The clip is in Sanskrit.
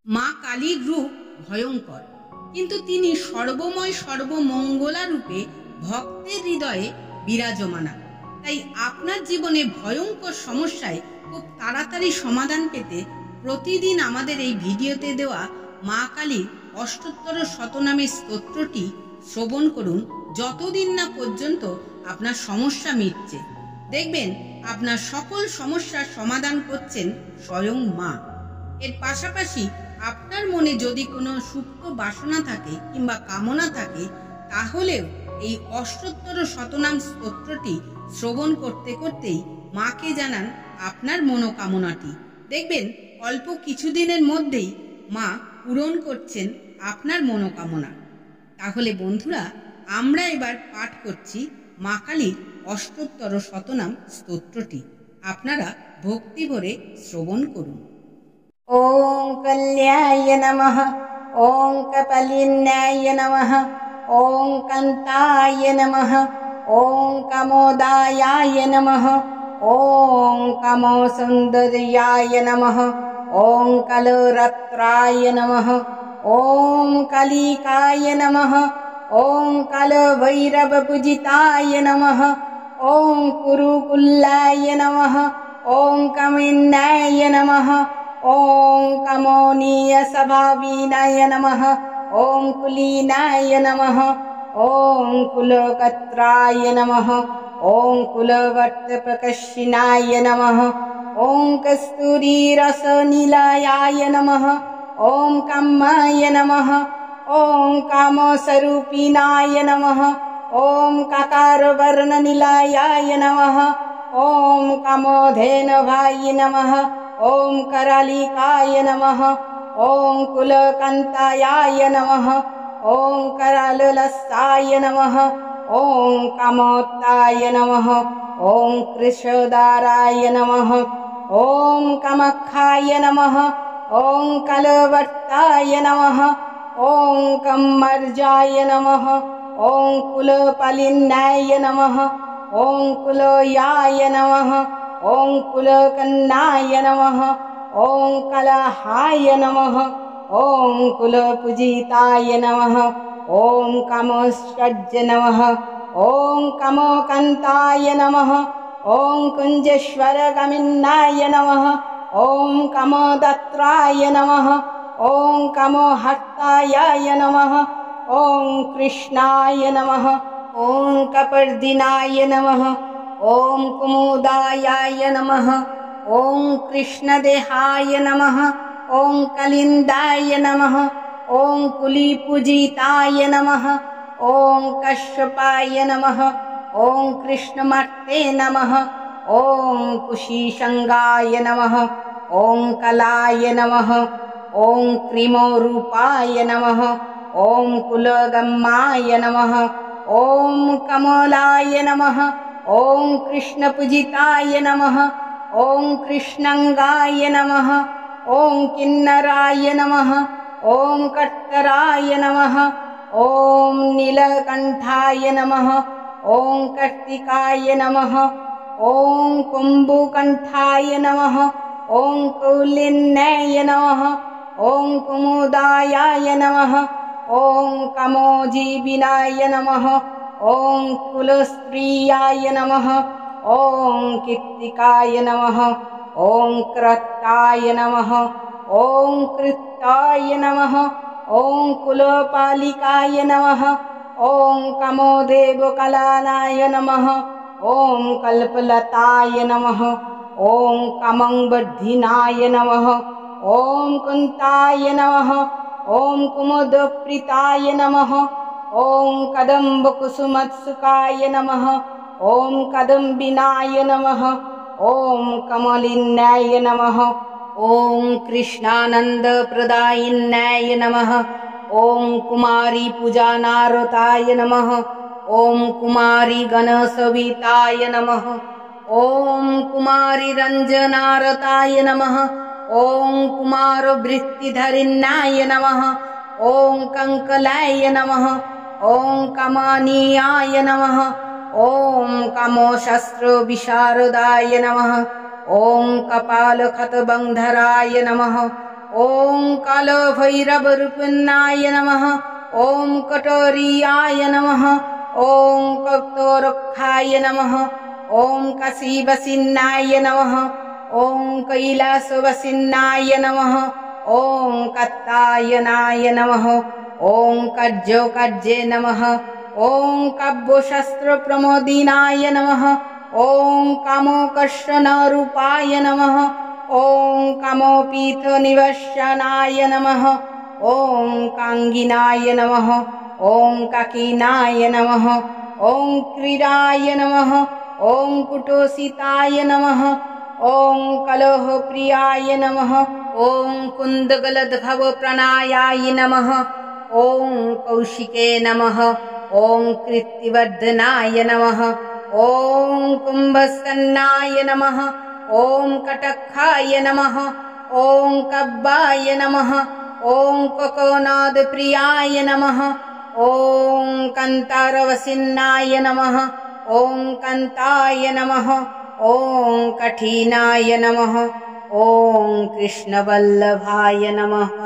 মা কালীর রূপ ভয়ঙ্কর, কিন্তু তিনি সর্বময় সর্বমঙ্গলা রূপে ভক্তের হৃদয়ে বিরাজমানা। তাই আপনার জীবনে ভয়ঙ্কর সমস্যায় খুব তাড়াতাড়ি সমাধান পেতে প্রতিদিন আমাদের এই ভিডিওতে দেওয়া মা কালীর অষ্টোত্তর শতনামের স্তোত্রটি শ্রবণ করুন, যতদিন না পর্যন্ত আপনার সমস্যা মিটছে। দেখবেন আপনার সকল সমস্যার সমাধান করছেন স্বয়ং মা। এর পাশাপাশি আপনার মনে যদি কোনো সুপ্ত বাসনা থাকে কিংবা কামনা থাকে, তাহলেও এই অষ্টোত্তর শতনাম স্তোত্রটি শ্রবণ করতে করতেই মাকে জানান আপনার মনোকামনাটি। দেখবেন অল্প কিছুদিনের মধ্যেই মা পূরণ করছেন আপনার মনোকামনা। তাহলে বন্ধুরা, আমরা এবার পাঠ করছি মা কালীর অষ্টোত্তর শতনাম স্তোত্রটি। আপনারা ভক্তি ভরে শ্রবণ করুন। ओं कल्याय नमः, ओं कपालिन्याय नमः, ओं कान्ताय नमः, ओं कामोदायाय नमः, ओं कामसुन्दर्याय नमः, ओं कालरात्राय नमः, ओं कालिकाय नमः, ओं कालभैरवपूजिताय नमः, ओं कुरुकुल्लाय नमः, ओं कामिन्याय नमः, ओं कामोनीय स्वभाविनाय नमः, ओं कुलीनाय नमः, ओं कुलकत्राय नमः, ओं कुलवर्तप्रकर्षिणाय नमः, ओं कस्तूरीरसनिलयाय नमः, ओं कामाय नमः, ओं कामस्वरूपिणाय नमः, ओं काकारवर्णनिलयाय नमः, ओं कामधेनभाय नमः, ओं करालिकाय नमः, ओं कुलकान्ताय नमः, ओं कराललसाय नमः, ओं कामोत्ताय नमः, ओं कृशोदाराय नमः, ओं कामाख्याय नमः, ओं कलवर्ताय नमः, ओं कम्मर्जाय नमः, ओं कुलपालिन्याय नमः, ओं कुलयाय नमः, ओं कुलकन्नाय नमः, ओं कलहाय नमः, ओं कुलपूजिताय नमः, ओं कामोष्टज नमः, ओं कामोकान्ताय नमः, ओं कुञ्जेश्वरगामिन्नाय नमः, ओं कामोदत्राय नमः, ओं कामोहर्ताय नमः, ओं कृष्णाय नमः, ओं कपर्दिनाय नमः, ओं कुमुदायाय नमः, ओं कृष्णदेहाय नमः, ओं कलिन्दाय नमः, ओं कुलीपूजिताय नमः, ओं कश्यपाय नमः, ओं कृष्णमर्ते नमः, ओं कुशीशङ्गाय नमः, ओं कलाय नमः, ओं क्रीमोरूपाय नमः, ओं कुलगम्माय नमः, ओं कमलाय नमः, ओं कृष्णपूजिताय नमः, ओं कृष्णाङ्गाय नमः, ओं किन्नराय नमः, ओं कर्तराय नमः, ओं नीलकण्ठाय नमः, ओं कार्तिकाय नमः, ओं कुम्भकण्ठाय नमः, ओं कौलिन्याय नमः, ओं कुमुदायाय नमः, ओं कामोजीविनाय नमः, ओं कुलस्त्रियाय नमः, ओं कीर्तिकाय नमः, ओं क्रताय नमः, ओं कृताय नमः, ओं कुलपालिकाय नमः, ओं कामोदेवकलानाय नमः, ओं कल्पलताय नमः, ओं कामवर्धिनाय नमः, ओं कुन्ताय नमः, ओं कुमुदप्रीताय नमः, ओं कदम्बकुसुमत्सुकाय नमः, ओं कदम्बिनाय नमः, ओं कमलिन्याय नमः, ओं कृष्णानन्दप्रदायिन्याय नमः, ओं कुमारी पूजानारताय नमः, ओं कुमारी गणसविताय नमः, ओं कुमारी रञ्जनारताय नमः, ओं कुमारवृत्तिधरिण्याय नमः, ओं कंकलाय नमः, ओं कमानीयाय नमः, ओं कामोशस्त्रविशारदाय नमः, ओं कपालखतबन्धराय नमः, ॐ कालभैरवरूपिण्याय नमः ॐ कटोरीयाय नमः ॐ कक्तोरक्षाय नमः ॐ काशीवसिन्नाय नमः ॐ कैलासवसिन्नाय नमः ॐ कात्यायनाय नमः ॐ कज्जोकज्जे नमः ॐ काव्यशास्त्रप्रमोदिनाय नमः ॐ कामोकर्षणरूपाय नमः ॐ कामोपीठनिवसनाय नमः ॐ काङ्गिनाय नमः ॐ काकिनाय नमः ॐ क्रीडाय नमः ॐ कुटोषिताय नमः ॐ कलहप्रियाय नमः ॐ कुन्दगलद्भवप्रणायाय नमः ॐ कौशिके नमः ॐ कीर्तिवर्धनाय नमः ॐ कुम्भस्तन्नाय नमः ॐ कटक्षाय नमः ॐ कब्बाय नमः ॐ ककोनादप्रियाय नमः ॐ कान्तारवसिन्नाय नमः ॐ कान्ताय नमः ॐ कठिनाय नमः ॐ कृष्णवल्लभाय नमः।